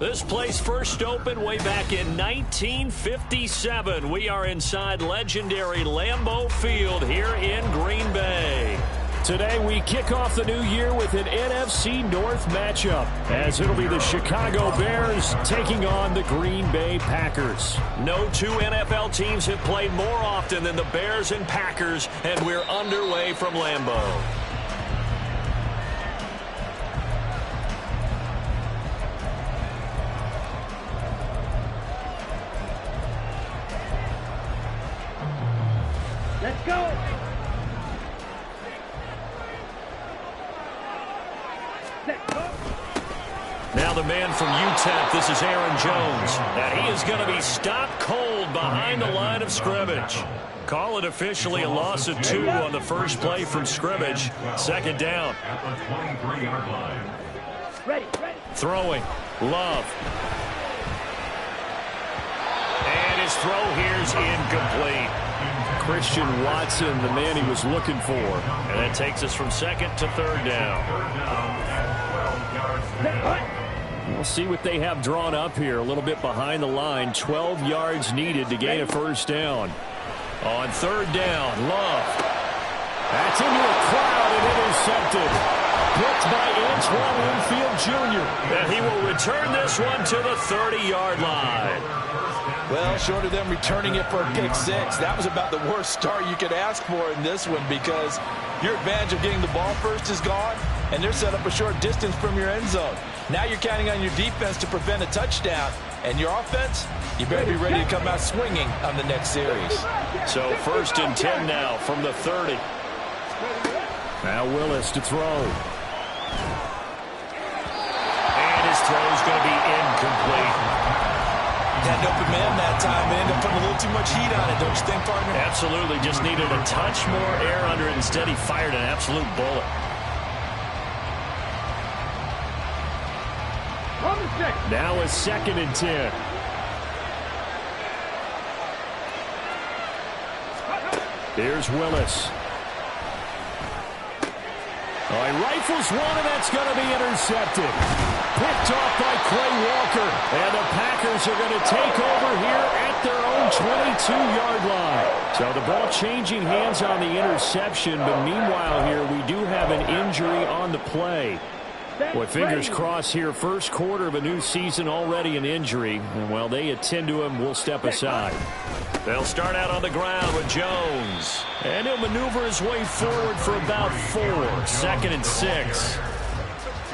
This place first opened way back in 1957. We are inside legendary Lambeau Field here in Green Bay. Today we kick off the new year with an NFC North matchup, as it'll be the Chicago Bears taking on the Green Bay Packers. No two NFL teams have played more often than the Bears and Packers, and we're underway from Lambeau. Let's go! Now the man from UTEP, this is Aaron Jones. And he is going to be stopped cold behind the line of scrimmage. Call it officially a loss of 2 on the first play from scrimmage. Second down. Throwing. Love. And his throw here's incomplete. Christian Watson, the man he was looking for. And that takes us from second to third down. We'll see what they have drawn up here. A little bit behind the line. 12 yards needed to gain a first down. On third down, Love. That's into a crowd and intercepted. Picked by Antoine Winfield Jr. And he will return this one to the 30-yard line. Well, short of them returning it for a pick 6, that was about the worst start you could ask for in this one, because your advantage of getting the ball first is gone, and they're set up a short distance from your end zone. Now you're counting on your defense to prevent a touchdown, and your offense, you better be ready to come out swinging on the next series. So first and 10 now from the 30. Now Willis to throw. And his throw is going to be incomplete. Had an open man that time and ended up putting a little too much heat on it, don't you think, partner? Absolutely. Just needed a touch more air under it. Instead, he fired an absolute bullet. Now a second and 10. Here's Willis. Oh, he rifles one, and that's going to be intercepted. Picked off by Clay Walker. And the Packers are going to take over here at their own 22-yard line. So the ball changing hands on the interception, but meanwhile here we do have an injury on the play. Boy, fingers crossed here. First quarter of a new season, already an injury. And while they attend to him, we'll step aside. They'll start out on the ground with Jones. And he'll maneuver his way forward for about 4. Second and 6.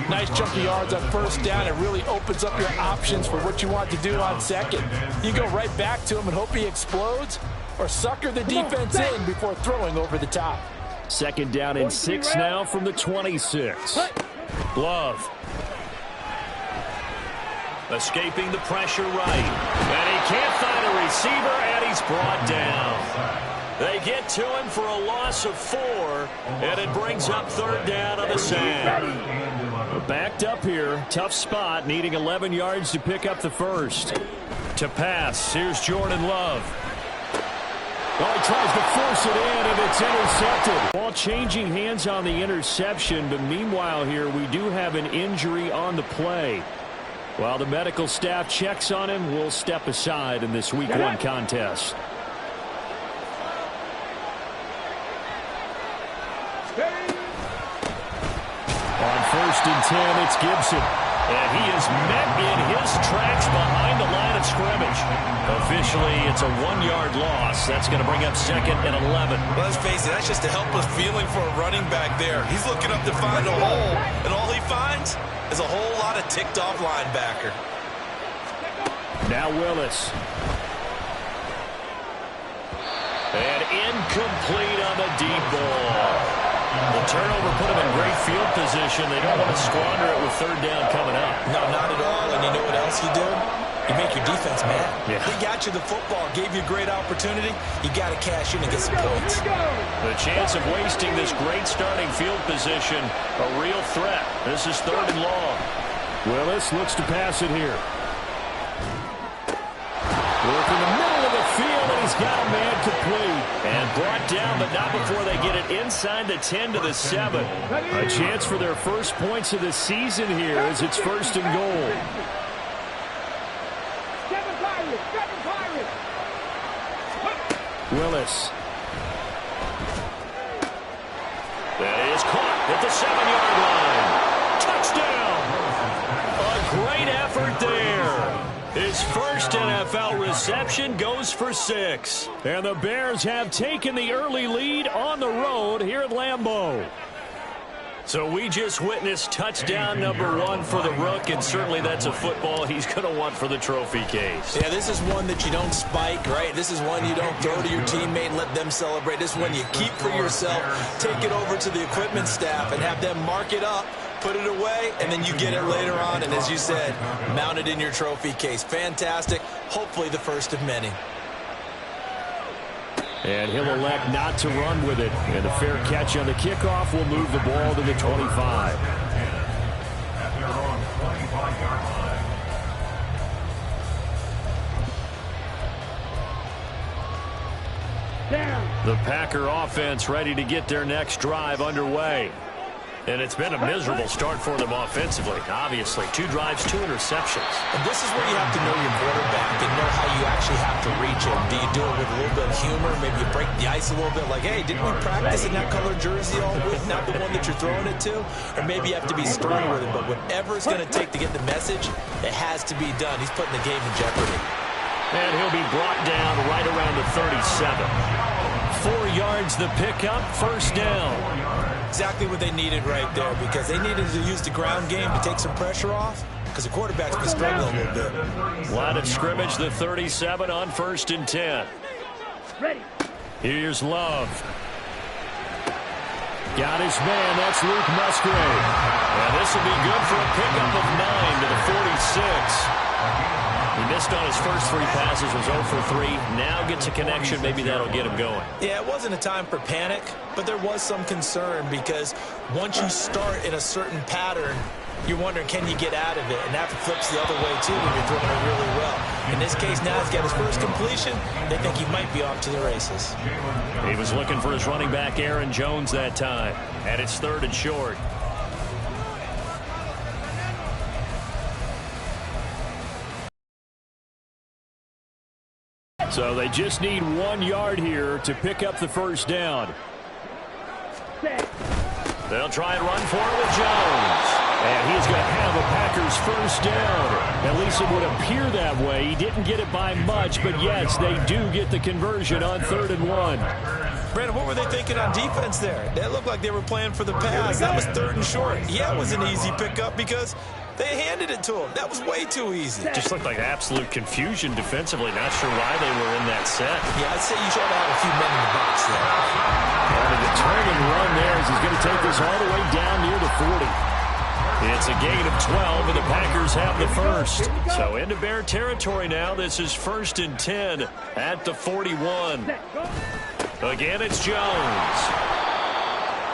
Nice chunky yards on first down. It really opens up your options for what you want to do on second. You go right back to him and hope he explodes, or sucker the defense in before throwing over the top. Second down and 6 now from the 26. Love. Escaping the pressure right. And he can't find a receiver, and he's brought down. They get to him for a loss of 4, and it brings up third down on the sand. Backed up here. Tough spot, needing 11 yards to pick up the first. To pass, here's Jordan Love. Well, he tries to force it in, and it's intercepted. Ball changing hands on the interception, but meanwhile here we do have an injury on the play. While the medical staff checks on him, we'll step aside in this Week 1 contest. On first and 10, it's Gibson. And he is met in his tracks behind the line of scrimmage. Officially, it's a 1-yard loss. That's going to bring up second and 11. Let's face it, that's just a helpless feeling for a running back there. He's looking up to find a hole, and all he finds is a whole lot of ticked-off linebacker. Now Willis. And incomplete on the deep ball. The turnover put him in great field position. They don't want to squander it with third down coming up. No, not at all. And you know what else you do? You make your defense mad. Yeah. They got you the football, gave you a great opportunity. You got to cash in and get some points. The chance of wasting this great starting field position, a real threat. This is third and long. Willis looks to pass it here. Work in the middle of the field, and he's got a man complete. And brought down, but not before they get it inside the 10 to the 7. A chance for their first points of the season here as it's first and goal. Willis. That is caught at the 7-yard line. Touchdown. A great effort there. His first NFL reception goes for 6. And the Bears have taken the early lead on the road here at Lambeau. So we just witnessed touchdown number 1 for the Rook, and certainly that's a football he's going to want for the trophy case. Yeah, this is one that you don't spike, right? This is one you don't throw to your teammate and let them celebrate. This is one you keep for yourself, take it over to the equipment staff and have them mark it up, put it away, and then you get it later on. And as you said, mount it in your trophy case. Fantastic. Hopefully the first of many. And he'll elect not to run with it. And a fair catch on the kickoff will move the ball to the 25. The Packer offense ready to get their next drive underway. And it's been a miserable start for them offensively. Obviously, 2 drives, 2 interceptions. And this is where you have to know your quarterback and know how you actually have to reach him. Do you do it with a little bit of humor? Maybe you break the ice a little bit like, hey, didn't we practice in that color jersey all week, not the one that you're throwing it to? Or maybe you have to be stern with it. But whatever it's going to take to get the message, it has to be done. He's putting the game in jeopardy. And he'll be brought down right around the 37. 4 yards the pickup, first down. Exactly what they needed right there, because they needed to use the ground game to take some pressure off, because the quarterback's been struggling a little bit. Line of scrimmage, the 37 on 1st and 10. Ready. Here's Love. Got his man, that's Luke Musgrave. And this will be good for a pickup of 9 to the 46. He missed on his first 3 passes, was 0 for 3. Now gets a connection. Maybe that'll get him going. Yeah, it wasn't a time for panic, but there was some concern because once you start in a certain pattern, you're wondering, can you get out of it? And that flips the other way, too, when you're throwing it really well. In this case, now he's got his first completion. They think he might be off to the races. He was looking for his running back, Aaron Jones, that time. And it's 3rd and short. So they just need 1 yard here to pick up the first down. They'll try and run for it with Jones. And he's going to have a Packers first down. At least it would appear that way. He didn't get it by much, but yes, they do get the conversion on 3rd and 1. Brandon, what were they thinking on defense there? That looked like they were playing for the pass. That was 3rd and short. Yeah, it was an easy pickup because they handed it to him. That was way too easy. Just looked like absolute confusion defensively. Not sure why they were in that set. Yeah, I'd say you should have a few men in the box there. And the turn and run there as he's going to take this all the way down near the 40. It's a gain of 12, and the Packers have the first. So into Bear territory now. This is 1st and 10 at the 41. Again, it's Jones.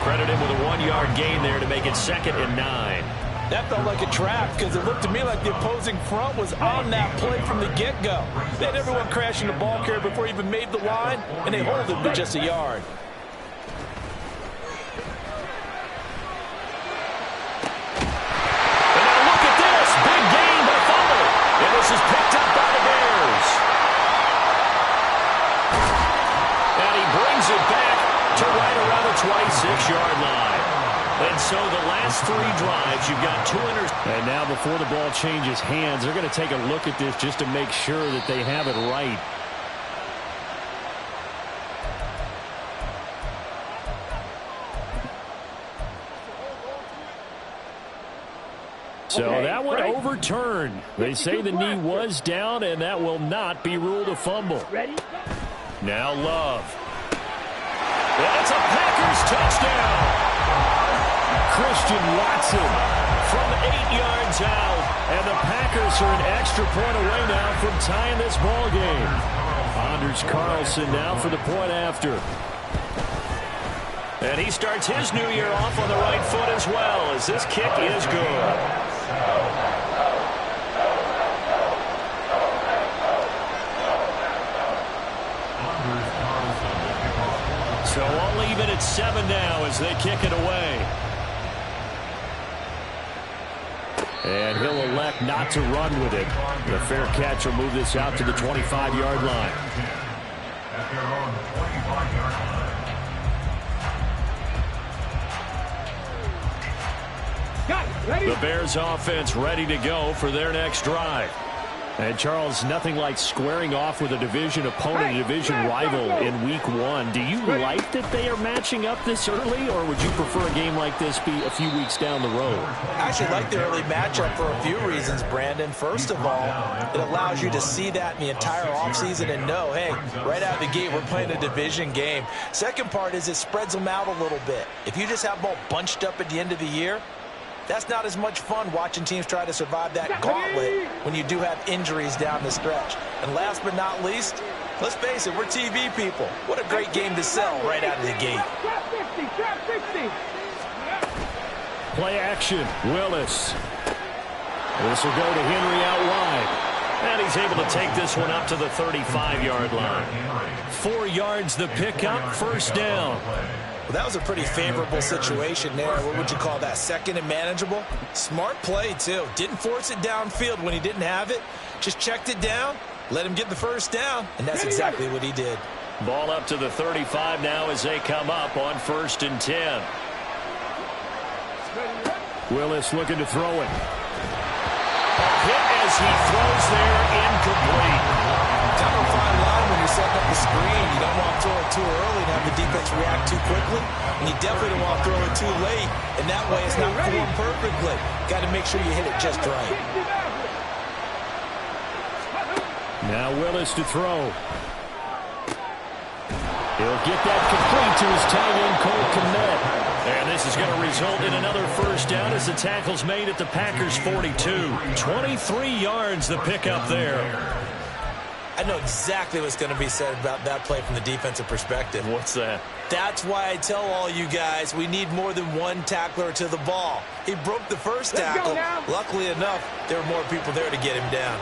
Credit him with a 1-yard gain there to make it 2nd and 9. That felt like a trap because it looked to me like the opposing front was on that play from the get-go. They had everyone crashing the ball carrier before he even made the line, and they hold it with just a yard. And now look at this. Big gain by Fumble. And this is picked up by the Bears. And he brings it back to right around the 26-yard line. And so the last 3 drives, you've got 2 interceptions. And now before the ball changes hands, they're going to take a look at this just to make sure that they have it right. So that one overturned. They say the knee was down, and that will not be ruled a fumble. Now Love. That's a Packers touchdown. Christian Watson from 8 yards out, and the Packers are an extra point away now from tying this ball game. Anders Carlson now for the point after. And he starts his new year off on the right foot as well, as this kick is good. So all even at 7 now as they kick it away. And he'll elect elect not to run with it. The fair catch will move this out to the 25-yard line. The Bears offense ready to go for their next drive. And Charles, nothing like squaring off with a division opponent, a division rival in week 1. Do you like that they are matching up this early, or would you prefer a game like this be a few weeks down the road? I actually like the early matchup for a few reasons, Brandon. First of all, it allows you to see that in the entire offseason and know, hey, right out of the gate, we're playing a division game. Second part is it spreads them out a little bit. If you just have them all bunched up at the end of the year, that's not as much fun watching teams try to survive that gauntlet when you do have injuries down the stretch. And last but not least, let's face it, we're TV people. What a great game to sell right out of the gate. Play action, Willis. This will go to Henry out wide. And he's able to take this one up to the 35-yard line. 4 yards the pickup, first down. Well, that was a pretty favorable situation there. What would you call that? Second and manageable? Smart play, too. Didn't force it downfield when he didn't have it. Just checked it down, let him get the first down, and that's exactly what he did. Ball up to the 35 now as they come up on 1st and 10. Willis looking to throw it. A hit as he throws there, incomplete. Kind of a fine line when you're setting up the screen. You don't want to throw it too early and have the defense react too quickly. And you definitely don't want to throw it too late. And that way it's not formed perfectly. Got to make sure you hit it just right. Now Willis to throw. He'll get that complete to his tight end, Cole Kmet. And this is going to result in another first down as the tackle's made at the Packers' 42. 23 yards the pickup there. I know exactly what's going to be said about that play from the defensive perspective. What's that? That's why I tell all you guys we need more than one tackler to the ball. He broke the first tackle. Luckily enough, there were more people there to get him down.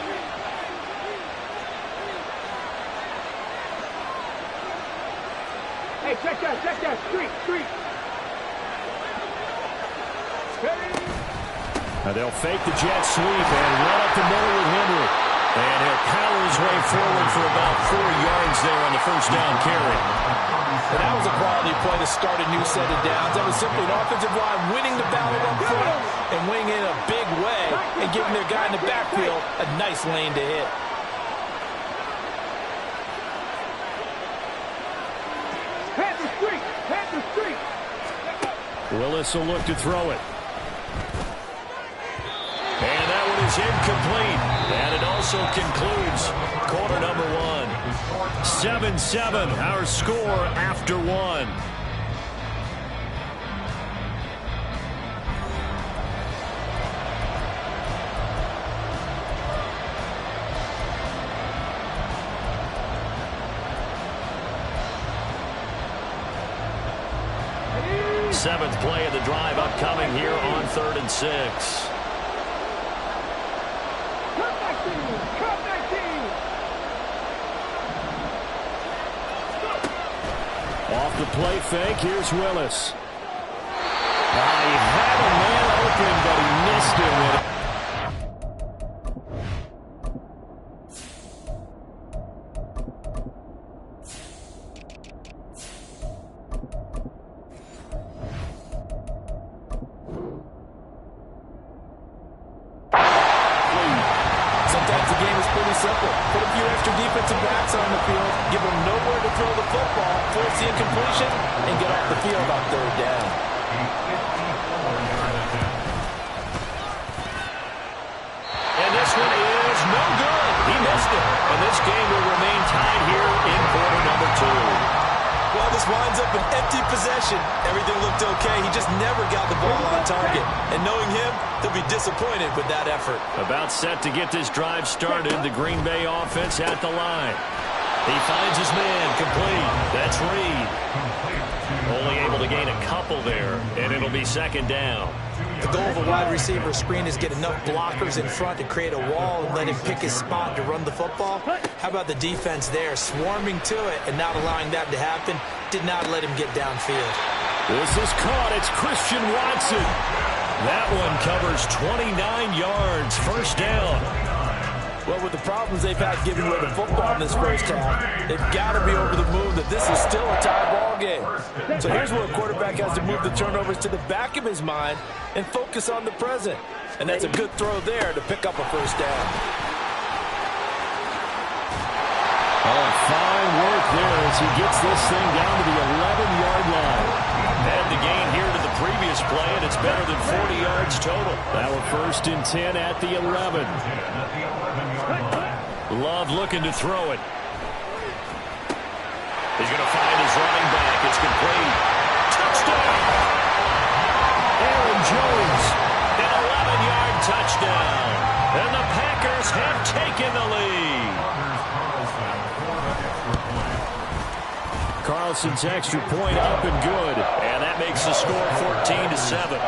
Hey, check that, street. Now they'll fake the jet sweep and run up the middle with Henry. And he'll power his way forward for about 4 yards there on the first down carry. And that was a quality play to start a new set of downs. That was simply an offensive line winning the battle up front and winning in a big way and giving their guy in the backfield a nice lane to hit. Panther street. Willis will look to throw it. And that one is incomplete. And it also concludes quarter number 1. 7-7, our score after 1. Seventh play of the drive upcoming here on 3rd and 6. Off the play fake, here's Willis. He had a man open, but he missed him with it. Sometimes the game is pretty simple. Put a few extra defensive backs on the field, give them nowhere to throw the football, force the incompletion, and get off the field on 3rd down. And this one is no good. He missed it. And this game will remain tied here in quarter number 2. Well, this winds up an empty possession. Everything looked okay. He just never got the ball on target. And knowing him, they'll be disappointed with that effort. About set to get this drive started. The Green Bay offense at the line. He finds his man complete. That's Reed. Only able to gain a couple there, and it'll be 2nd down. The goal of a wide receiver screen is get enough blockers in front to create a wall and let him pick his spot to run the football. How about the defense there, swarming to it and not allowing that to happen? Did not let him get downfield. This is caught. It's Christian Watson. That one covers 29 yards, first down. Well, with the problems they've had giving away the football in this first half, they've got to be over the moon that this is still a tie ball game. So here's where a quarterback has to move the turnovers to the back of his mind and focus on the present. And that's a good throw there to pick up a first down. Oh, fine work there as he gets this thing down to the 11-yard line. Had the gain here to the previous play, and it's better than 40 yards total. Now a 1st and 10 at the 11. Love looking to throw it. He's going to find his running back. It's complete. Touchdown! Aaron Jones, an 11-yard touchdown. And the Packers have taken the lead. Carlson's extra point up and good. And that makes the score 14-7.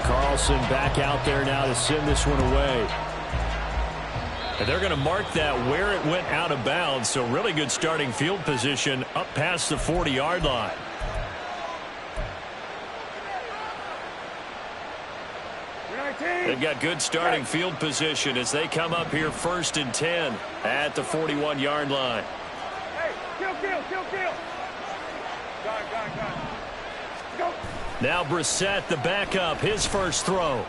Carlson back out there now to send this one away. And they're going to mark that where it went out of bounds. So really good starting field position up past the 40-yard line. They've got good starting field position as they come up here 1st and 10 at the 41-yard line. Hey, kill. Go. Now Brissett, the backup, his first throw.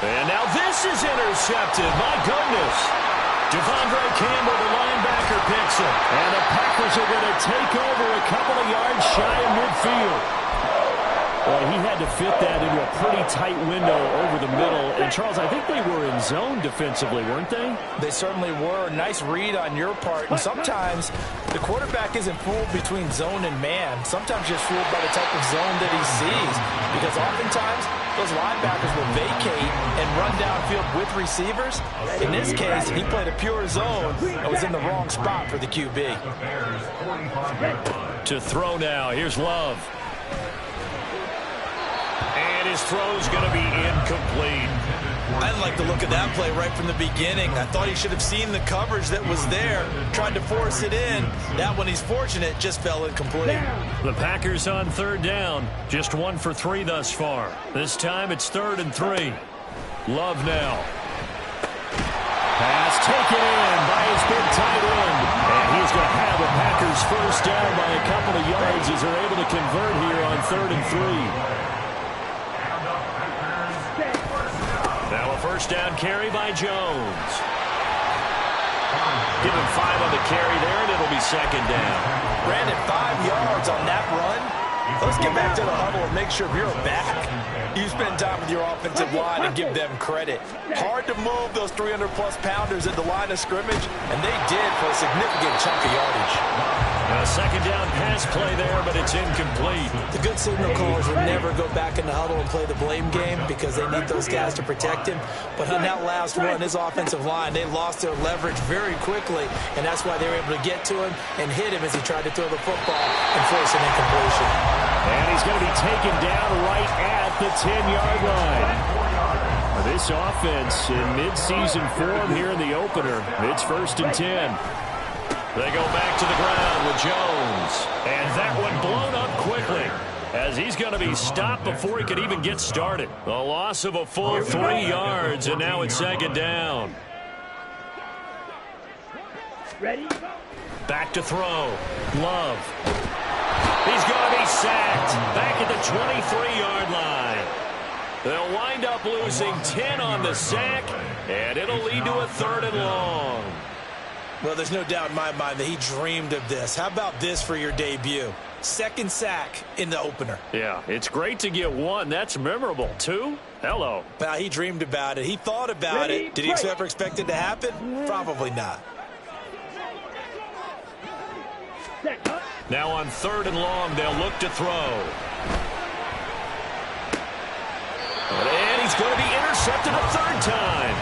And now this is intercepted. My goodness. Devondre Campbell, the linebacker, picks it. And the Packers are going to take over a couple of yards shy of midfield. Well, he had to fit that into a pretty tight window over the middle. And, Charles, I think they were in zone defensively, weren't they? They certainly were. Nice read on your part. And sometimes the quarterback isn't fooled between zone and man. Sometimes just fooled by the type of zone that he sees. Because oftentimes those linebackers will vacate and run downfield with receivers. In this case, he played a pure zone and was in the wrong spot for the QB. To throw now. Here's Love. And his throw's going to be incomplete. I didn't like the look of that play right from the beginning. I thought he should have seen the coverage that was there, tried to force it in. That one, he's fortunate, just fell incomplete. The Packers on 3rd down. Just 1 for 3 thus far. This time it's 3rd and 3. Love now. Pass taken in by his big tight end. And he's going to have the Packers first down by a couple of yards as they're able to convert here on 3rd and 3. Now a first down carry by Jones. Give him 5 on the carry there, and it'll be 2nd down. Brandon, 5 yards on that run. Let's get back to the huddle and make sure you're back. You spend time with your offensive line and give them credit. Hard to move those 300-plus pounders at the line of scrimmage, and they did for a significant chunk of yardage. A 2nd down pass play there, but it's incomplete. The good signal callers would never go back in the huddle and play the blame game because they need those guys to protect him. But on that last one, his offensive line, they lost their leverage very quickly, and that's why they were able to get to him and hit him as he tried to throw the football and force an incompletion. And he's going to be taken down right at the 10-yard line. This offense in midseason form here in the opener. It's 1st and 10. They go back to the ground with Jones. And that one blown up quickly as he's going to be stopped before he could even get started. A loss of a full 3 yards, and now it's 2nd down. Ready? Back to throw. Love. He's going to be sacked back at the 23-yard line. They'll wind up losing 10 on the sack, and it'll lead to a 3rd and long. Well, there's no doubt in my mind that he dreamed of this. How about this for your debut? 2nd sack in the opener. Yeah, it's great to get 1. That's memorable. 2? Hello. Well, he dreamed about it. He thought about it. Did he ever expect it to happen? Probably not. Now on 3rd and long, they'll look to throw. And he's going to be intercepted a 3rd time.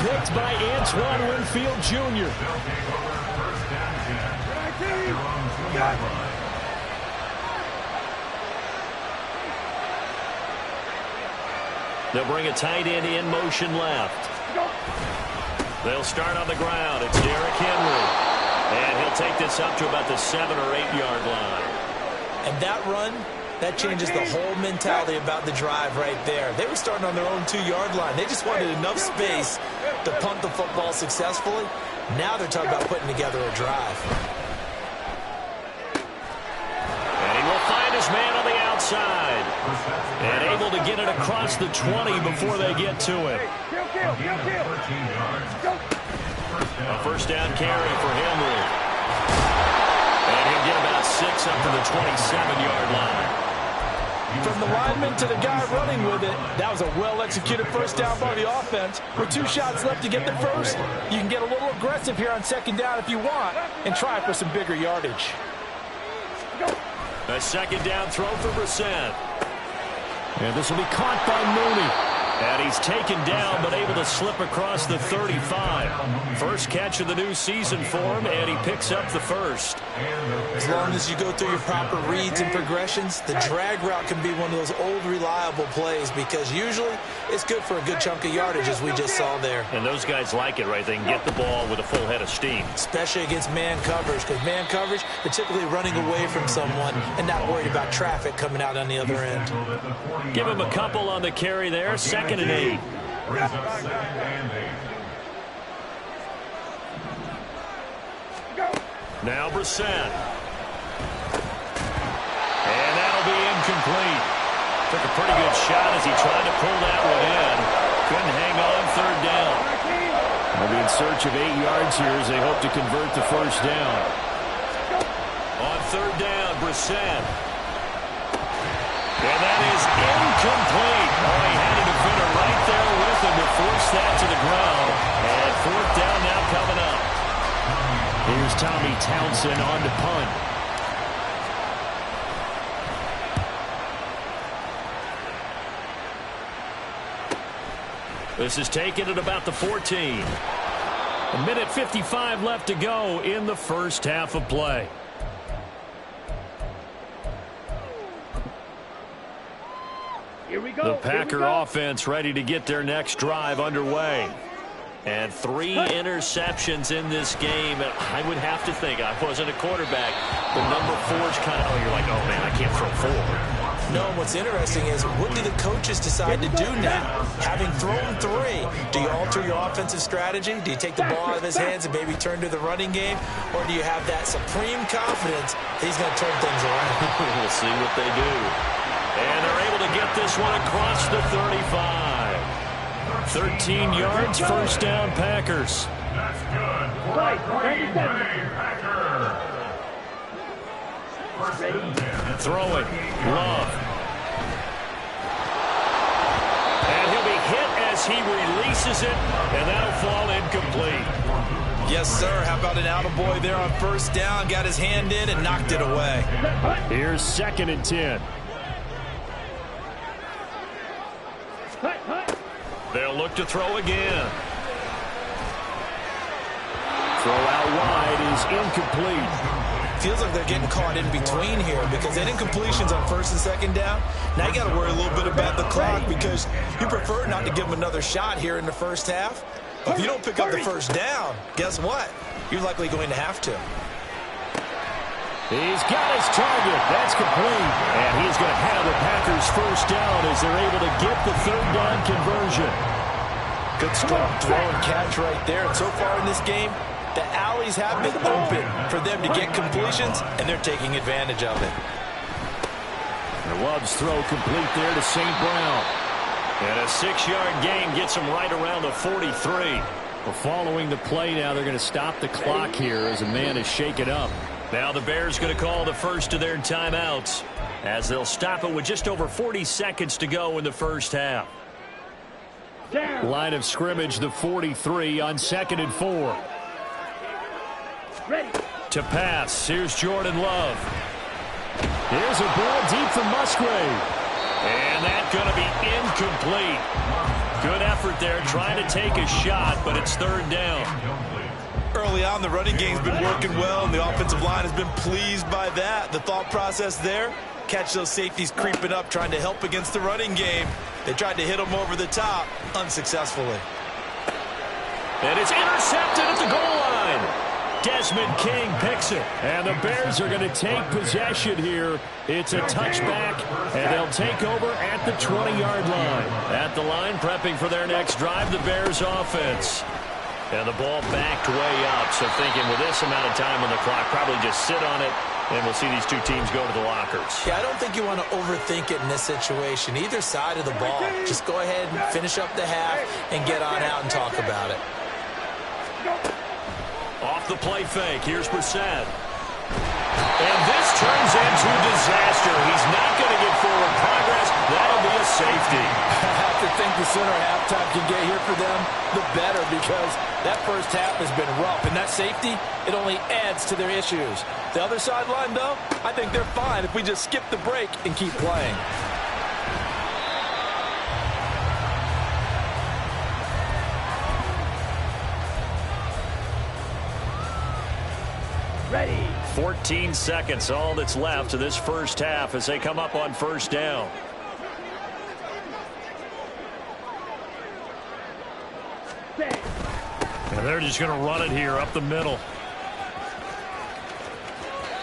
Picked by Antoine Winfield Jr. They'll bring a tight end in motion left. They'll start on the ground. It's Derrick Henry. And he'll take this up to about the 7 or 8 yard line. And that run, that changes the whole mentality about the drive right there. They were starting on their own 2-yard line. They just wanted enough space to punt the football successfully. Now they're talking about putting together a drive. And he will find his man on the outside. And able to get it across the 20 before they get to it. A first down carry for Henry. And he'll get about 6 up to the 27-yard line. From the lineman to the guy running with it, that was a well-executed first down by the offense. With 2 shots left to get the first, you can get a little aggressive here on second down if you want and try for some bigger yardage. A second down throw for Brissett. And this will be caught by Mooney. And he's taken down, but able to slip across the 35. First catch of the new season for him, and he picks up the first. As long as you go through your proper reads and progressions, the drag route can be one of those old reliable plays because usually it's good for a good chunk of yardage, as we just saw there. And those guys like it, right? They can get the ball with a full head of steam. Especially against man coverage, because man coverage, they're typically running away from someone and not worried about traffic coming out on the other end. Give him a couple on the carry there. Second and 8. Now Brissett. And that'll be incomplete. Took a pretty good shot as he tried to pull that one in. Couldn't hang on, third down. They'll be in search of 8 yards here as they hope to convert the first down. On third down, Brissett. And that is incomplete. Oh, he had a defender right there with him to force that to the ground. And fourth down now coming up. Here's Tommy Townsend on to punt. This is taken at about the 14. 1:55 left to go in the first half of play. Here we go. The Packer offense ready to get their next drive underway. And 3 interceptions in this game. I would have to think, I wasn't a quarterback, but number 4 is kind of, you're like, oh man, I can't throw 4. No, what's interesting is what do the coaches decide to do now? Having thrown 3, do you alter your offensive strategy? Do you take the ball out of his hands and maybe turn to the running game? Or do you have that supreme confidence that he's going to turn things around? We'll see what they do. And they're able to get this one across the 35. 13 yards, first down, Packers. Throwing, Love. And he'll be hit as he releases it, and that'll fall incomplete. Yes, sir. How about an attaboy there on first down? Got his hand in and knocked it away. Here's second and 10. They'll look to throw again. Throw out wide is incomplete. Feels like they're getting caught in between here because that incompletion's on first and second down. Now you got to worry a little bit about the clock because you prefer not to give them another shot here in the first half. But if you don't pick up the first down, guess what? You're likely going to have to. He's got his target. That's complete. And he's going to have the Packers first down as they're able to get the third down conversion. Good strong throw and catch right there. And so far in this game, the alleys have been open for them to get completions, and they're taking advantage of it. And Love's throw complete there to St. Brown. And a 6-yard gain gets him right around the 43. Well, following the play now, they're going to stop the clock here as a man is shaken up. Now the Bears going to call the first of their timeouts as they'll stop it with just over 40 seconds to go in the first half. Line of scrimmage, the 43 on 2nd and 4. Ready. To pass, here's Jordan Love. Here's a ball deep from Musgrave. And that's going to be incomplete. Good effort there, trying to take a shot, but it's third down. Early on, the running game's been working well, and the offensive line has been pleased by that. The thought process there, catch those safeties creeping up, trying to help against the running game. They tried to hit them over the top, unsuccessfully. And it's intercepted at the goal line. Desmond King picks it. And the Bears are going to take possession here. It's a touchback, and they'll take over at the 20-yard line. At the line, prepping for their next drive, the Bears offense. And the ball backed way up, so thinking with this amount of time on the clock, probably just sit on it, and we'll see these two teams go to the lockers. Yeah, I don't think you want to overthink it in this situation. Either side of the ball. Just go ahead and finish up the half and get on out and talk about it. Off the play fake. Here's Brissett. And this turns into disaster. He's not going to get forward progress. That'll be a safety. I have to think the sooner halftime can get here for them, the better, because that first half has been rough. And that safety, it only adds to their issues. The other sideline, though, I think they're fine if we just skip the break and keep playing. Ready. 14 seconds, all that's left of this first half as they come up on first down. And they're just going to run it here up the middle.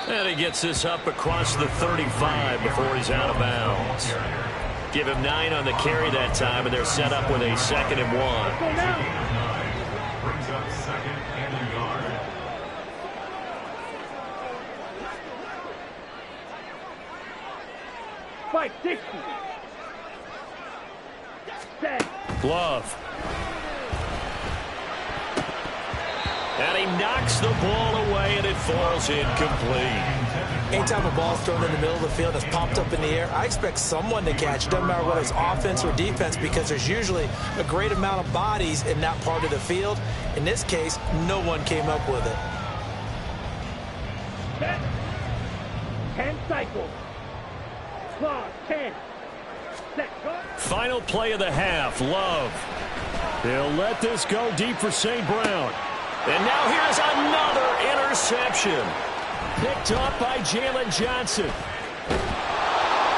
And he gets this up across the 35 before he's out of bounds. Give him 9 on the carry that time, and they're set up with a 2nd and 1. Fight 60. Set. Glove. And he knocks the ball away, and it falls incomplete. Anytime a ball's thrown in the middle of the field that's popped up in the air, I expect someone to catch it. Doesn't matter whether it's offense or defense, because there's usually a great amount of bodies in that part of the field. In this case, no one came up with it. Set. 10 cycles. Clock 10. Set. Go. Final play of the half, Love. He'll let this go deep for St. Brown. And now here's another interception. Picked up by Jalen Johnson.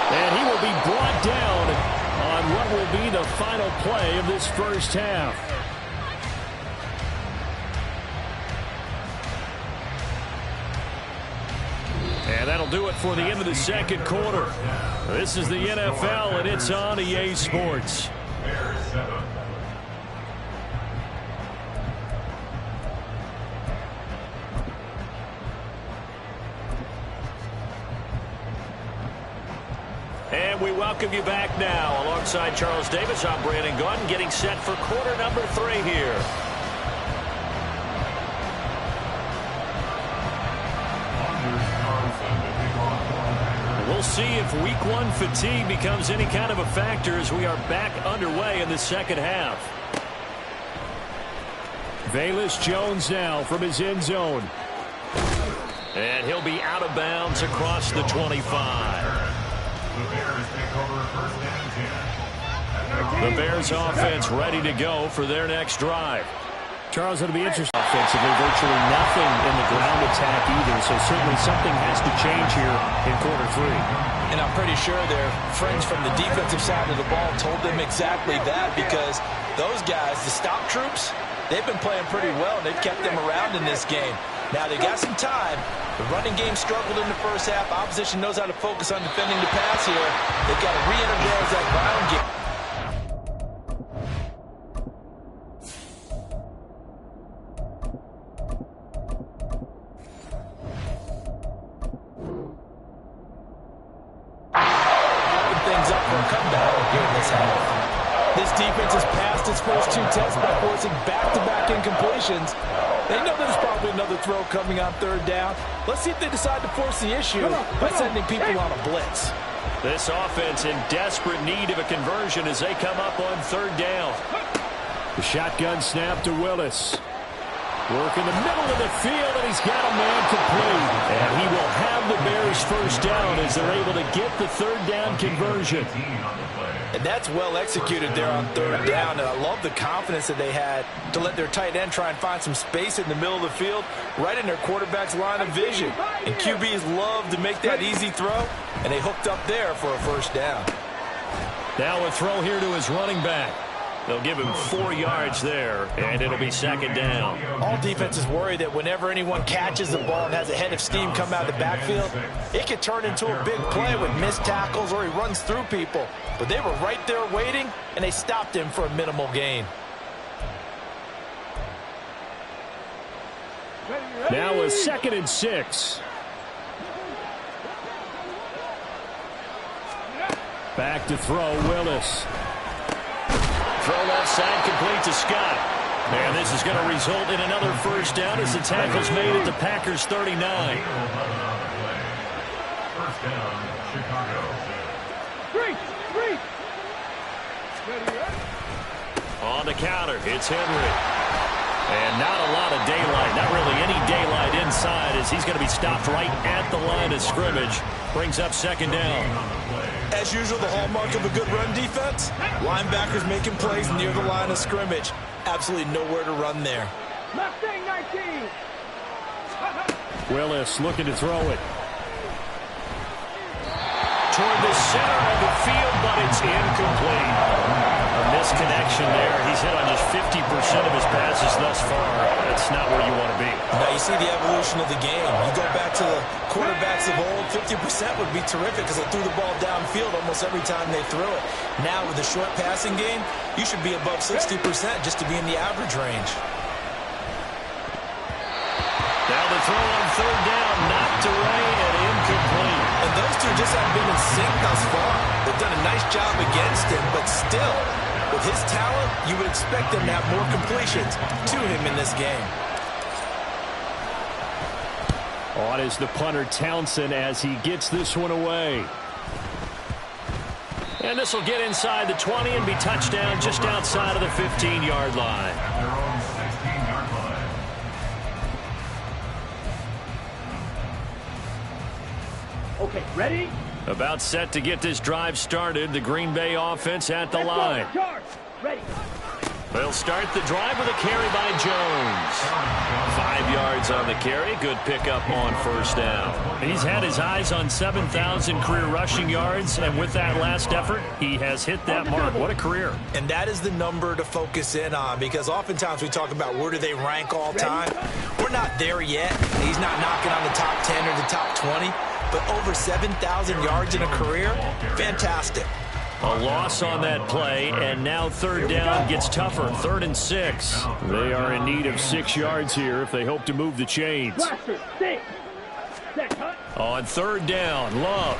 And he will be brought down on what will be the final play of this first half. And that'll do it for the end of the second quarter. This is the NFL, and it's on EA Sports. And we welcome you back now. Alongside Charles Davis, I'm Brandon Gaudin, getting set for quarter number 3 here. We'll see if week 1 fatigue becomes any kind of a factor as we are back underway in the second half. Velus Jones now from his end zone. And he'll be out of bounds across the 25. The Bears offense ready to go for their next drive. Charles, it'll be interesting. Offensively, virtually nothing in the ground attack either, so certainly something has to change here in quarter 3. And I'm pretty sure their friends from the defensive side of the ball told them exactly that, because those guys, the stop troops, they've been playing pretty well. They've kept them around in this game. Now they got some time. The running game struggled in the first half. Opposition knows how to focus on defending the pass here. They've got to re-energize that ground game. Things up for a comeback here in this half. This defense has passed its first 2 tests by forcing back-to-back incompletions. They know there's probably another throw coming on 3rd down. Let's see if they decide to force the issue by sending people on a blitz. This offense in desperate need of a conversion as they come up on 3rd down. The shotgun snap to Willis. Work in the middle of the field, and he's got a man complete. And he will have the Bears first down as they're able to get the 3rd down conversion. And that's well executed there on 3rd down. And I love the confidence that they had to let their tight end try and find some space in the middle of the field, right in their quarterback's line of vision. And QBs love to make that easy throw, and they hooked up there for a first down. Now a throw here to his running back. They'll give him 4 yards there, and it'll be second down. All defenses worry that whenever anyone catches the ball and has a head of steam come out of the backfield, it could turn into a big play with missed tackles or he runs through people. But they were right there waiting, and they stopped him for a minimal gain. Now a 2nd and 6. Back to throw, Willis. Throw left side, complete to Scott. And this is going to result in another first down as the tackle's made at the Packers' 39. First down, Chicago. On the counter, it's Henry. And not a lot of daylight, not really any daylight inside as he's going to be stopped right at the line of scrimmage. Brings up second down. As usual, the hallmark of a good run defense, linebackers making plays near the line of scrimmage. Absolutely nowhere to run there. Mustang 19. Willis looking to throw it. Toward the center of the field, but it's incomplete. A misconnection there. He's hit on just 50% of his passes thus far. That's not where you want to be. Now you see the evolution of the game. You go back to the quarterbacks of old, 50% would be terrific because they threw the ball downfield almost every time they threw it. Now with the short passing game, you should be above 60% just to be in the average range. Now the throw on third down, knocked away and incomplete. And those two just haven't been in sync thus far. They've done a nice job against him, but still, with his talent, you would expect them to have more completions to him in this game. On is the punter Townsend as he gets this one away. And this will get inside the 20 and be touchdown just outside of the 15-yard line. Their own 16-yard line. Okay, ready? About set to get this drive started. The Green Bay offense at the line. Charge. Ready. They'll start the drive with a carry by Jones. 5 yards on the carry. Good pickup on first down. He's had his eyes on 7,000 career rushing yards, and with that last effort, he has hit that mark. What a career. And that is the number to focus in on because oftentimes we talk about where do they rank all time. We're not there yet. He's not knocking on the top 10 or the top 20, but over 7,000 yards in a career, fantastic. A loss on that play, and now third down gets tougher. 3rd and 6. They are in need of 6 yards here if they hope to move the chains. Blaster, 6. Set, cut. On third down, Love.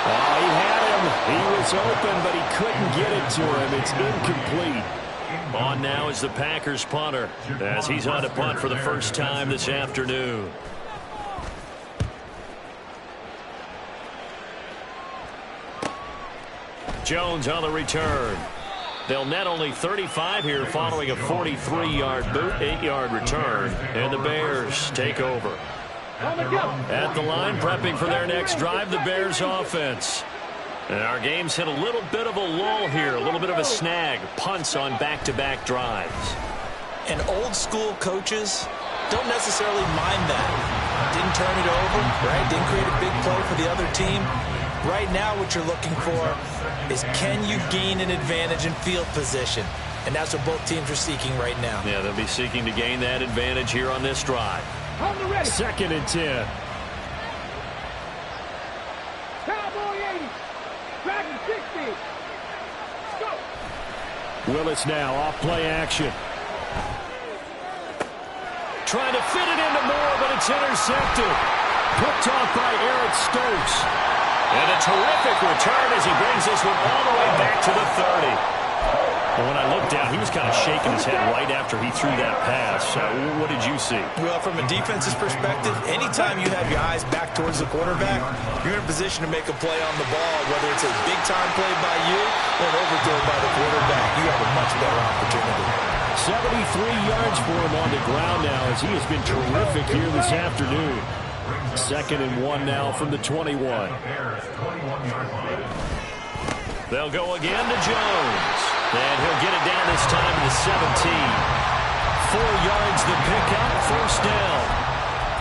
Oh, he had him. He was open, but he couldn't get it to him. It's incomplete. On now is the Packers punter as he's on to punt for the first time this afternoon. Jones on the return. They'll net only 35 here following a 43-yard boot, 8-yard return. And the Bears take over. At the line, prepping for their next drive, the Bears offense. And our game's hit a little bit of a lull here, a little bit of a snag. Punts on back-to-back drives. And old-school coaches don't necessarily mind that. Didn't turn it over, right? Didn't create a big play for the other team. Right now what you're looking for is can you gain an advantage in field position? And that's what both teams are seeking right now. Yeah, they'll be seeking to gain that advantage here on this drive. 2nd and 10. Cowboy 80. Dragon 60. Go. Willis now off play action. Trying to fit it into Moore, but it's intercepted. Picked off by Eric Stokes. And a terrific return as he brings this one all the way back to the 30. And when I looked down, he was kind of shaking his head right after he threw that pass. What did you see? Well, from a defense's perspective, anytime you have your eyes back towards the quarterback, you're in a position to make a play on the ball, whether it's a big-time play by you or an overthrow by the quarterback. You have a much better opportunity. 73 yards for him on the ground now as he has been terrific here this afternoon. 2nd and 1 now from the 21. They'll go again to Jones. And he'll get it down this time to the 17. 4 yards the pickup, first down.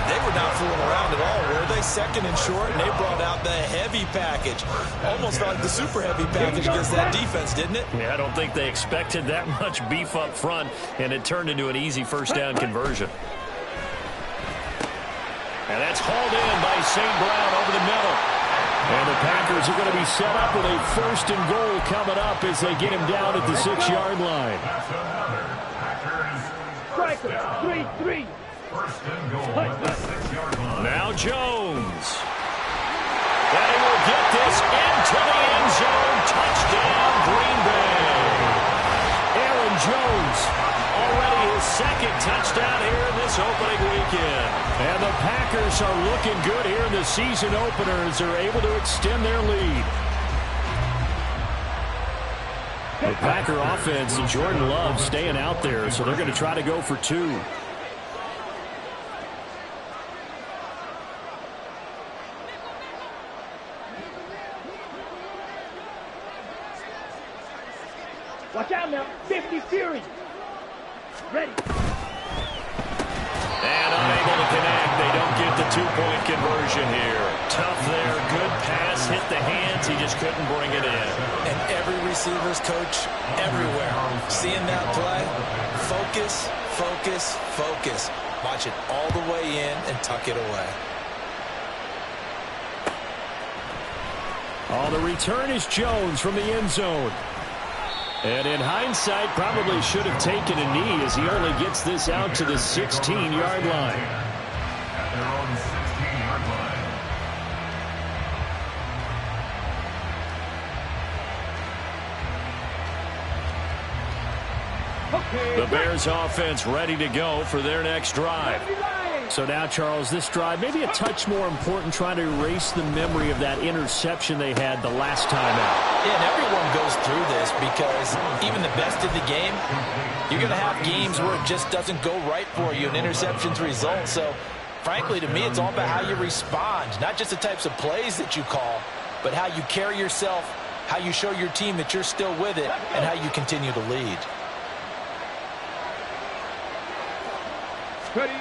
They were not fooling around at all, were they? Second and short, and they brought out the heavy package. Almost felt like the super heavy package against that defense, didn't it? Yeah, I don't think they expected that much beef up front, and it turned into an easy first down conversion. And that's hauled in by St. Brown over the middle. And the Packers are going to be set up with a 1st and goal coming up as they get him down at the 6-yard line. That's another Packers. Striker, 3-3. First and goal at the 6-yard line. Now Jones. And he will get this into the end zone. Touchdown, Green Bay. Aaron Jones, already his 2nd touchdown here in this opening weekend. And the Packers are looking good here in the season opener as they're able to extend their lead. The Packer offense and Jordan Love staying out there, so they're going to try to go for 2. Watch out now. 50 Fury. Ready. And unable to connect. They don't get the 2-point conversion here. Tough there. Good pass. Hit the hands. He just couldn't bring it in. And every receiver's coach everywhere. Seeing that play, focus, focus, focus. Watch it all the way in and tuck it away. Oh, the return is Jones from the end zone. And in hindsight, probably should have taken a knee as he only gets this out to the 16-yard line. At their own 16-yard line. The Bears offense ready to go for their next drive. So now, Charles, this drive maybe a touch more important, trying to erase the memory of that interception they had the last time out. Yeah, and everyone goes through this because even the best in the game, you're going to have games where it just doesn't go right for you, and interceptions result. So, frankly, to me, it's all about how you respond, not just the types of plays that you call, but how you carry yourself, how you show your team that you're still with it, and how you continue to lead. Ready.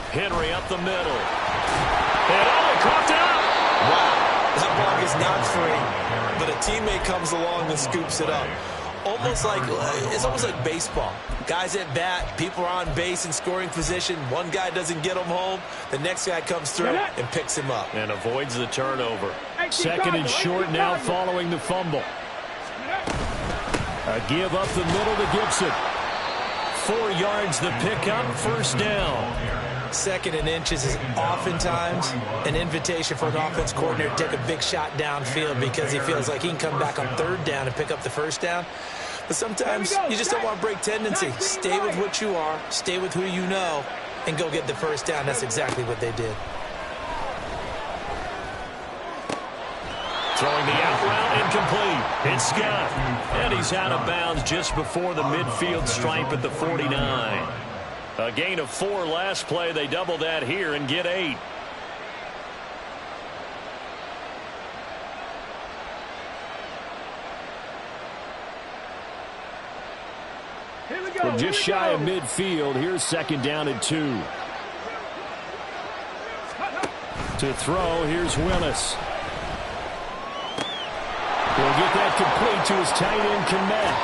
Henry up the middle. And he coughed it up. Wow, that ball is not free, but a teammate comes along and scoops it up. It's almost like baseball. Guys at bat, people are on base in scoring position. One guy doesn't get him home. The next guy comes through and picks him up. And avoids the turnover. 2nd and short now following the fumble. A give up the middle to Gibson. 4 yards the pickup, 1st down. 2nd and inches is oftentimes an invitation for an offense coordinator to take a big shot downfield because he feels like he can come back on 3rd down and pick up the 1st down. But sometimes you just don't want to break tendency. Stay with what you are, stay with who you know, and go get the 1st down. That's exactly what they did. Throwing the out route incomplete. It's Scott. And he's out of bounds just before the midfield stripe at the 49. A gain of 4 last play. They double that here and get 8. Here we go. We're just shy of midfield. Here's 2nd down and 2. To throw, here's Willis. He'll get that complete to his tight end, Kmet.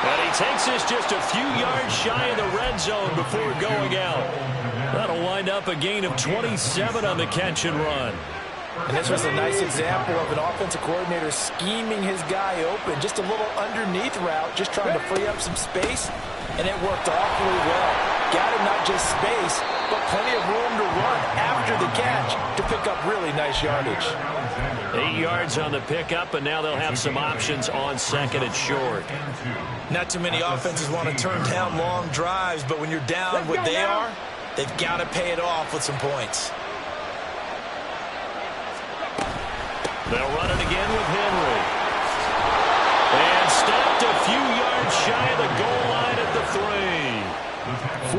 And he takes this just a few yards shy of the red zone before going out. That'll wind up a gain of 27 on the catch and run. And this was a nice example of an offensive coordinator scheming his guy open. Just a little underneath route, just trying to free up some space, and it worked awfully well. Got him not just space, but plenty of room to run after the catch to pick up really nice yardage. 8 yards on the pickup, and now they'll have some options on 2nd and short. Not too many offenses want to turn down long drives, but when you're down what they are, they've got to pay it off with some points. They'll run it again with Henry. And stopped a few yards shy of the goal line at the 3.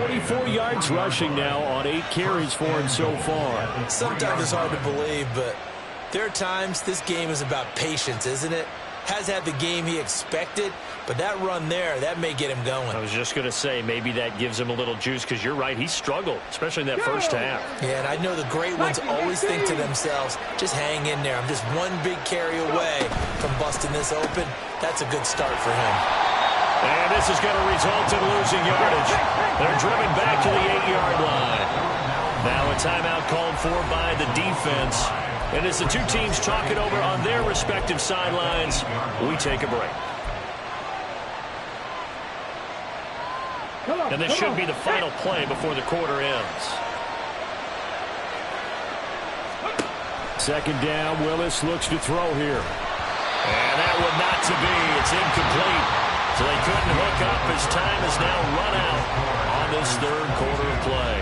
44 yards rushing now on 8 carries for him so far. Sometimes it's hard to believe, but there are times this game is about patience, isn't it? has had the game he expected, but that run there, that may get him going. I was just going to say, maybe that gives him a little juice, because you're right, he struggled, especially in that first half. Yeah, and I know the great ones always think to themselves, just hang in there. I'm just one big carry away from busting this open. That's a good start for him. And this is going to result in losing yardage. They're driven back to the 8-yard line. Now a timeout called for by the defense. And as the two teams talk it over on their respective sidelines, we take a break. And this should be the final play before the quarter ends. Second down, Willis looks to throw here. And that would not to be. It's incomplete. So they couldn't hook up as time is now run out on this third quarter of play.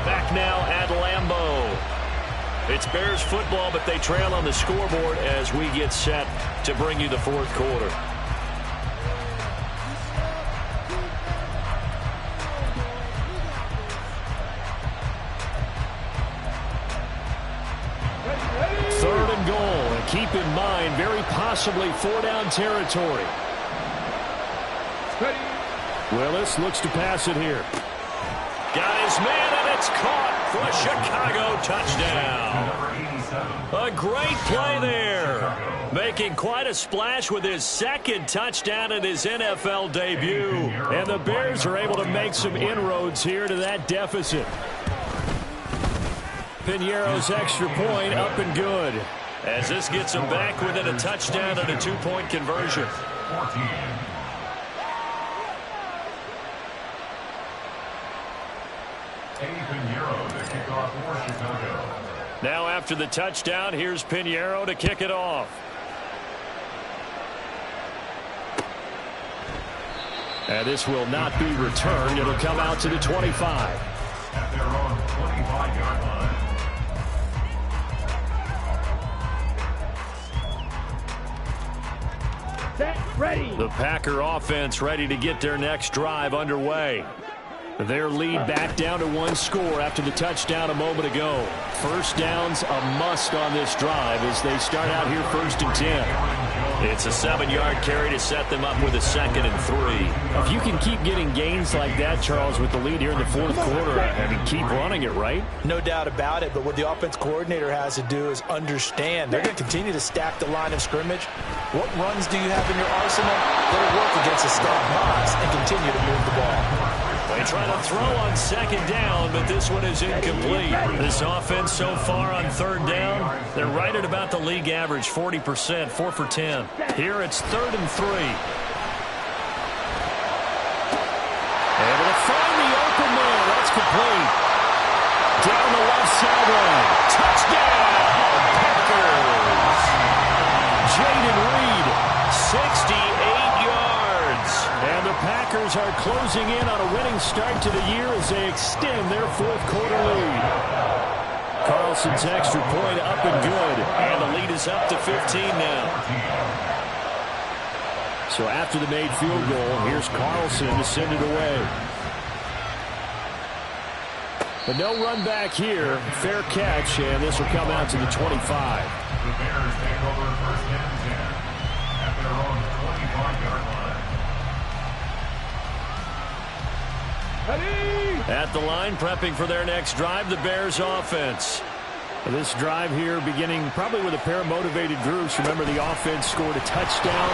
Back now at Lambeau. It's Bears football, but they trail on the scoreboard as we get set to bring you the fourth quarter. Third and goal, and keep in mind, very possibly 4-down territory. Willis looks to pass it here. Got his man, and it's caught for a Chicago touchdown. A great play there. Making quite a splash with his second touchdown in his NFL debut. And the Bears are able to make some inroads here to that deficit. Piñeiro's extra point up and good. As this gets him back within a touchdown and a 2-point conversion. 14. Piñeiro to kick off for Chicago. Now after the touchdown, here's Piñeiro to kick it off. And this will not be returned. It'll come out to the 25. At their own 25-yard line. Set, ready. The Packer offense ready to get their next drive underway. Their lead back down to one score after the touchdown a moment ago. First down's a must on this drive as they start out here 1st and 10. It's a 7-yard carry to set them up with a 2nd and 3. If you can keep getting gains like that, Charles, with the lead here in the fourth quarter, I mean, keep running it, right? No doubt about it, but what the offense coordinator has to do is understand. They're going to continue to stack the line of scrimmage. What runs do you have in your arsenal? That'll work against a stacked box and continue to move the ball. They try to throw on 2nd down, but this one is incomplete. This offense so far on 3rd down, they're right at about the league average, 40%, 4 for 10. Here it's 3rd and 3. Able to find the open man. That's complete. Down the left sideline. Touchdown, Packers! Jaden Reed, 68 yards. and the Packers are closing in on a winning start to the year as they extend their fourth quarter lead. Carlson's extra point up and good. And the lead is up to 15 now. So after the made field goal, here's Carlson to send it away. But no run back here. Fair catch, and this will come out to the 25. The Bears take over 1st and 10 at their own 25-yard line. At the line, prepping for their next drive, the Bears offense. This drive here beginning probably with a pair of motivated groups. Remember, the offense scored a touchdown.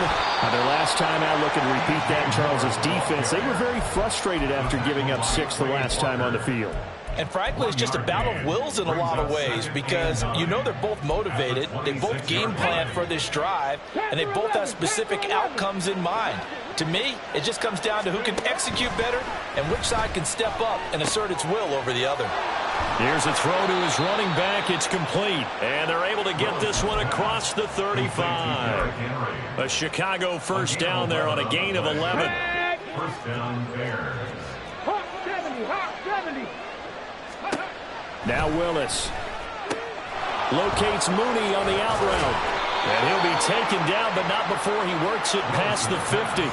Their last time out, looking to repeat that in Charles's defense. They were very frustrated after giving up 6 the last time on the field. And frankly, it's just a battle of wills in a lot of ways because you know they're both motivated. They both game plan for this drive, and they both have specific outcomes in mind. To me, it just comes down to who can execute better and which side can step up and assert its will over the other. Here's a throw to his running back. It's complete. And they're able to get this one across the 35. A Chicago first down there on a gain of 11. First down, Bears. Hot 70, hot 70. Now Willis locates Mooney on the out route. And he'll be taken down, but not before he works it past the 50.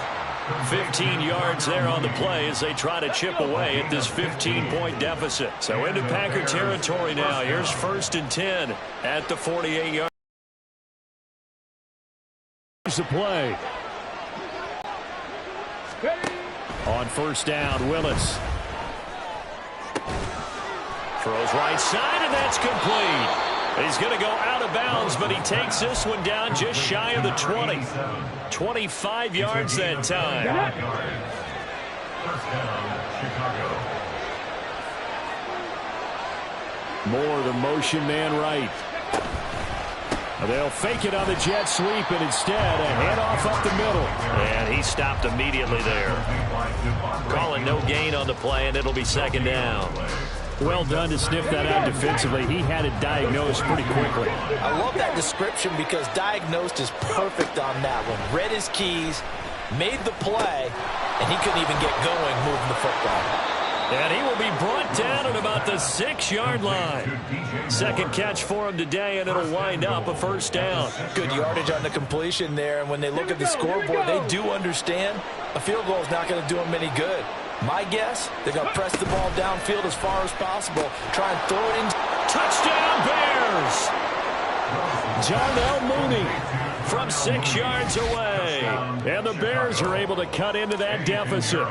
15 yards there on the play as they try to chip away at this 15-point deficit. So into Packer territory now. Here's 1st and 10 at the 48-yard. the play. On first down, Willis. Throws right side, and that's complete. He's going to go out of bounds, but he takes this one down just shy of the 20. 25 yards that time. Moore, the motion man right. They'll fake it on the jet sweep, and instead a handoff up the middle. And he stopped immediately there. Calling no gain on the play, and it'll be second down. Well done to sniff that out defensively. He had it diagnosed pretty quickly. I love that description because diagnosed is perfect on that one. Read his keys, made the play, and he couldn't even get going moving the football. And he will be brought down at about the 6-yard line. Second catch for him today, and it'll wind up a first down. Good yardage on the completion there, and when they look at the scoreboard, they do understand a field goal is not going to do them any good. My guess, they're going to press the ball downfield as far as possible, try and throw it in. Touchdown, Bears! Jarnell Mooney from 6 yards away. And the Bears are able to cut into that deficit.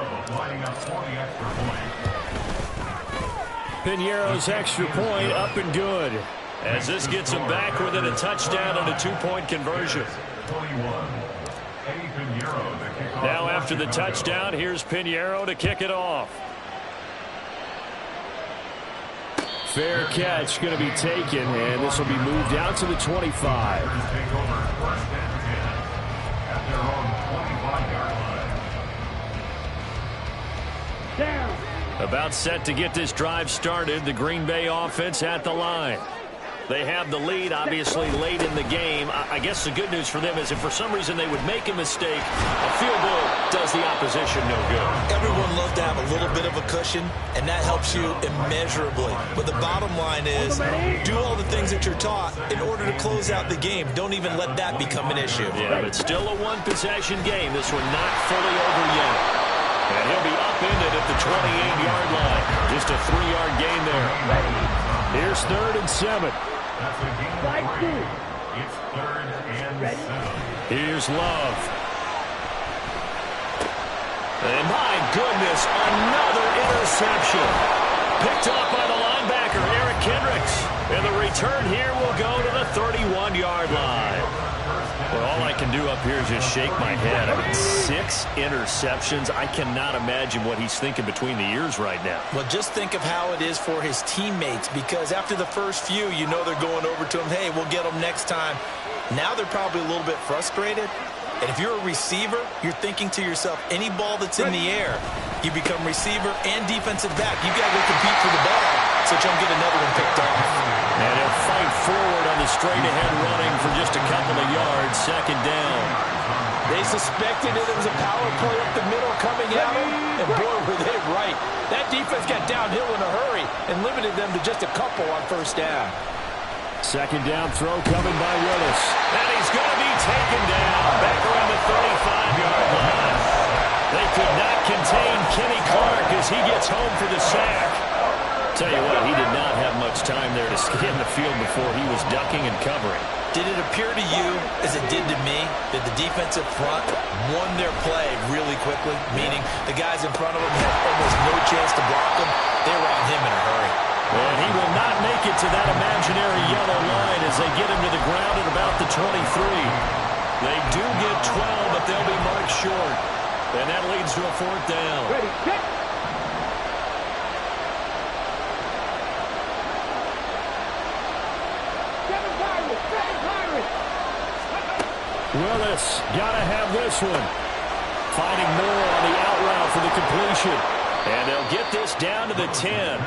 Piñeiro's extra point up and good. As this gets him back within a touchdown and a 2-point conversion. Now after the touchdown, here's Piñeiro to kick it off. Fair catch going to be taken, and this will be moved out to the 25. Down. About set to get this drive started. The Green Bay offense at the line. They have the lead, obviously, late in the game. I guess the good news for them is if for some reason they would make a mistake, a field goal does the opposition no good. Everyone loves to have a little bit of a cushion, and that helps you immeasurably. But the bottom line is do all the things that you're taught in order to close out the game. Don't even let that become an issue. Yeah, but still a one-possession game. This one not fully over yet. And he'll be upended at the 28-yard line. Just a 3-yard gain there. Here's 3rd and 7. It's 3rd and 7. Here's Love. And my goodness, another interception. Picked up by the linebacker, Eric Kendricks. And the return here will go to the 31-yard line. Well, all I can do up here is just shake my head. I mean, 6 interceptions. I cannot imagine what he's thinking between the ears right now. Well, just think of how it is for his teammates, because after the first few, you know they're going over to him, hey, we'll get them next time. Now they're probably a little bit frustrated. And if you're a receiver, you're thinking to yourself, any ball that's in the air, you become receiver and defensive back. You got to go compete for the ball so you don't get another one picked off. And he'll fight forward on the straight-ahead running for just a couple of yards. Second down. They suspected it was a power play up the middle coming at them, and boy, were they right. That defense got downhill in a hurry and limited them to just a couple on first down. Second down throw coming by Willis. And he's going to be taken down back around the 35-yard line. They could not contain Kenny Clark as he gets home for the sack. Tell you what, he did not have much time there to scan the field before he was ducking and covering. Did it appear to you, as it did to me, that the defensive front won their play really quickly? Meaning the guys in front of him had almost no chance to block him. They were on him in a hurry. And he will not make it to that imaginary yellow line as they get him to the ground at about the 23. They do get 12, but they'll be marked short. And that leads to a 4th down. Ready, set. Willis got to have this one. Finding Moore on the out route for the completion. And they'll get this down to the 10.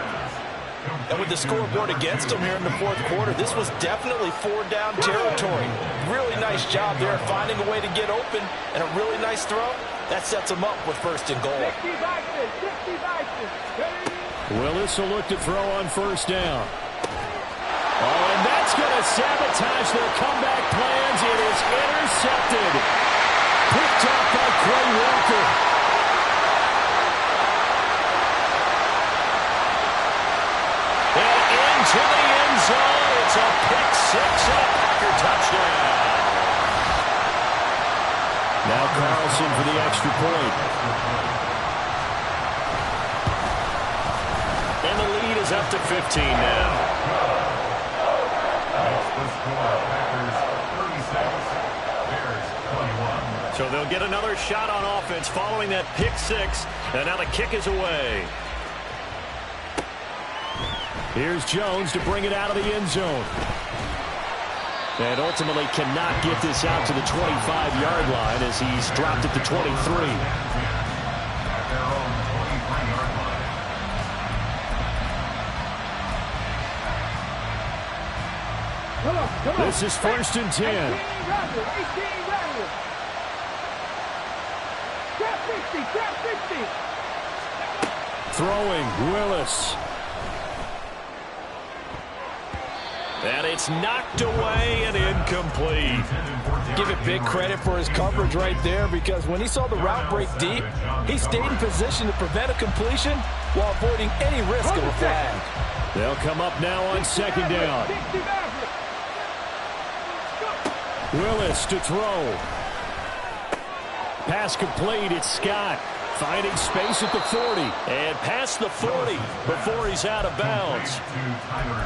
And with the scoreboard against them here in the 4th quarter, this was definitely 4-down territory. Really nice job there finding a way to get open, and a really nice throw. That sets them up with 1st and goal. 60 boxes, 60 boxes. Willis will look to throw on first down. Oh, and that's going to sabotage their comeback plans. It is intercepted. Picked up by Quay Walker. And into the end zone. It's a pick 6 and a Packer touchdown. Carlson for the extra point. And the lead is up to 15 now. So they'll get another shot on offense following that pick six. And now the kick is away. Here's Jones to bring it out of the end zone. And ultimately cannot get this out to the 25-yard line as he's dropped it to 23. This is 1st and 10. Throwing, Willis. And it's knocked away and incomplete. Give it big credit for his coverage right there, because when he saw the route break deep, he stayed in position to prevent a completion while avoiding any risk of a flag. They'll come up now on 2nd down. Willis to throw. Pass complete. It's Scott finding space at the 40. And past the 40 before he's out of bounds.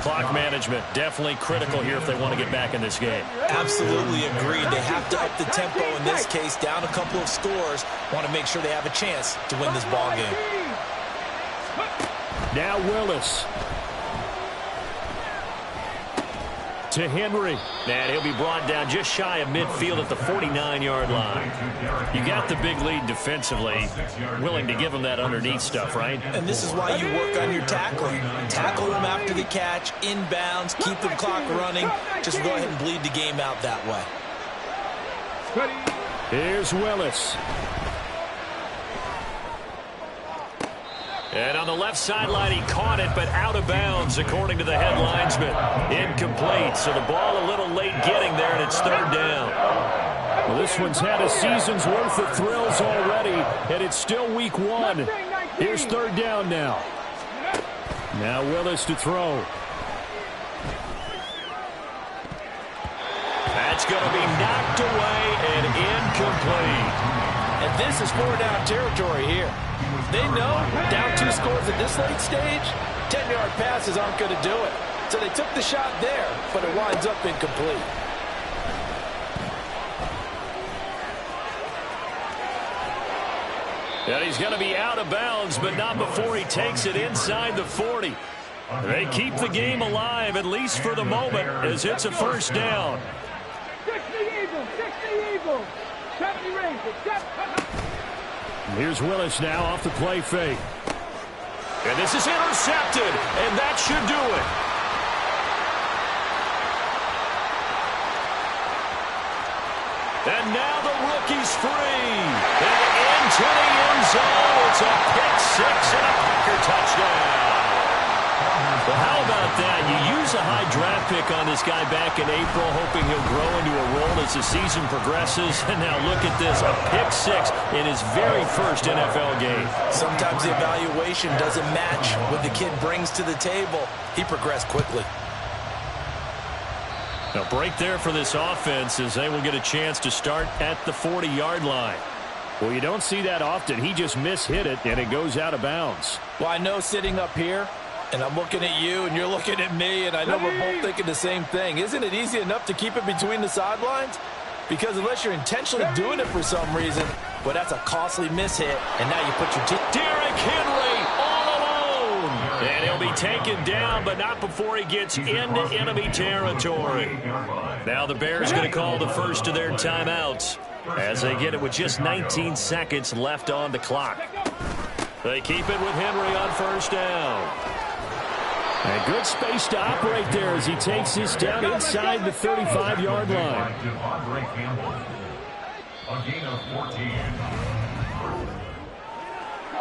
Clock management definitely critical here if they want to get back in this game. Absolutely agreed. They have to up the tempo in this case, down a couple of scores. Want to make sure they have a chance to win this ball game. Now Willis. To Henry. And he'll be brought down just shy of midfield at the 49-yard line. You got the big lead defensively. Willing to give him that underneath stuff, right? And this is why you work on your tackling. Tackle them after the catch, inbounds, keep the clock running. Just go ahead and bleed the game out that way. Here's Willis. And on the left sideline, he caught it, but out of bounds, according to the head linesman. Incomplete, so the ball a little late getting there, and it's 3rd down. Well, this one's had a season's worth of thrills already, and it's still week 1. Here's 3rd down now. Now Willis to throw. That's going to be knocked away and incomplete. And this is 4-down territory here. They know down 2 scores at this late stage, 10-yard passes aren't going to do it. So they took the shot there, but it winds up incomplete. And he's going to be out of bounds, but not before he takes it inside the 40. They keep the game alive, at least for the moment, as it's a 1st down. 60 Eagles, 60 Eagles. 70 Rangers, Here's Willis now off the play fake. And this is intercepted, and that should do it. And now the rookie's free. And into the end zone. It's a pick six and a Packer touchdown. Well, how about that? You use a high draft pick on this guy back in April, hoping he'll grow into a role as the season progresses. And now look at this, a pick six in his very first NFL game. Sometimes the evaluation doesn't match what the kid brings to the table. He progressed quickly. A break there for this offense as they will get a chance to start at the 40-yard line. Well, you don't see that often. He just mishit it, and it goes out of bounds. Well, I know sitting up here, and I'm looking at you, and you're looking at me, and I know we're both thinking the same thing. Isn't it easy enough to keep it between the sidelines? Because unless you're intentionally doing it for some reason, well, that's a costly mishit, and now you put your team. Derrick Henry all alone. And he'll be taken down, but not before he gets into enemy territory. Now the Bears going to call the first of their timeouts as they get it with just 19 seconds left on the clock. They keep it with Henry on 1st down. And good space to operate there as he takes this down inside the 35-yard line. A gain of 14.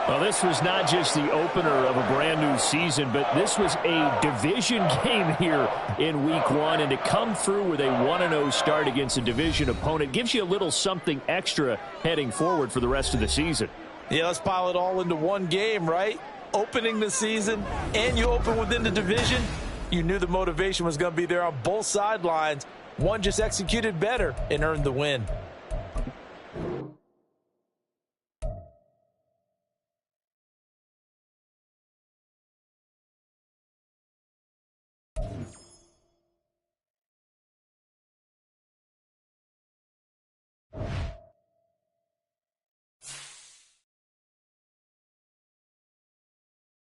Well, this was not just the opener of a brand new season, but this was a division game here in week 1. And to come through with a 1-0 start against a division opponent gives you a little something extra heading forward for the rest of the season. Yeah, let's pile it all into one game, right? Opening the season, and you open within the division. You knew the motivation was going to be there on both sidelines. One just executed better and earned the win.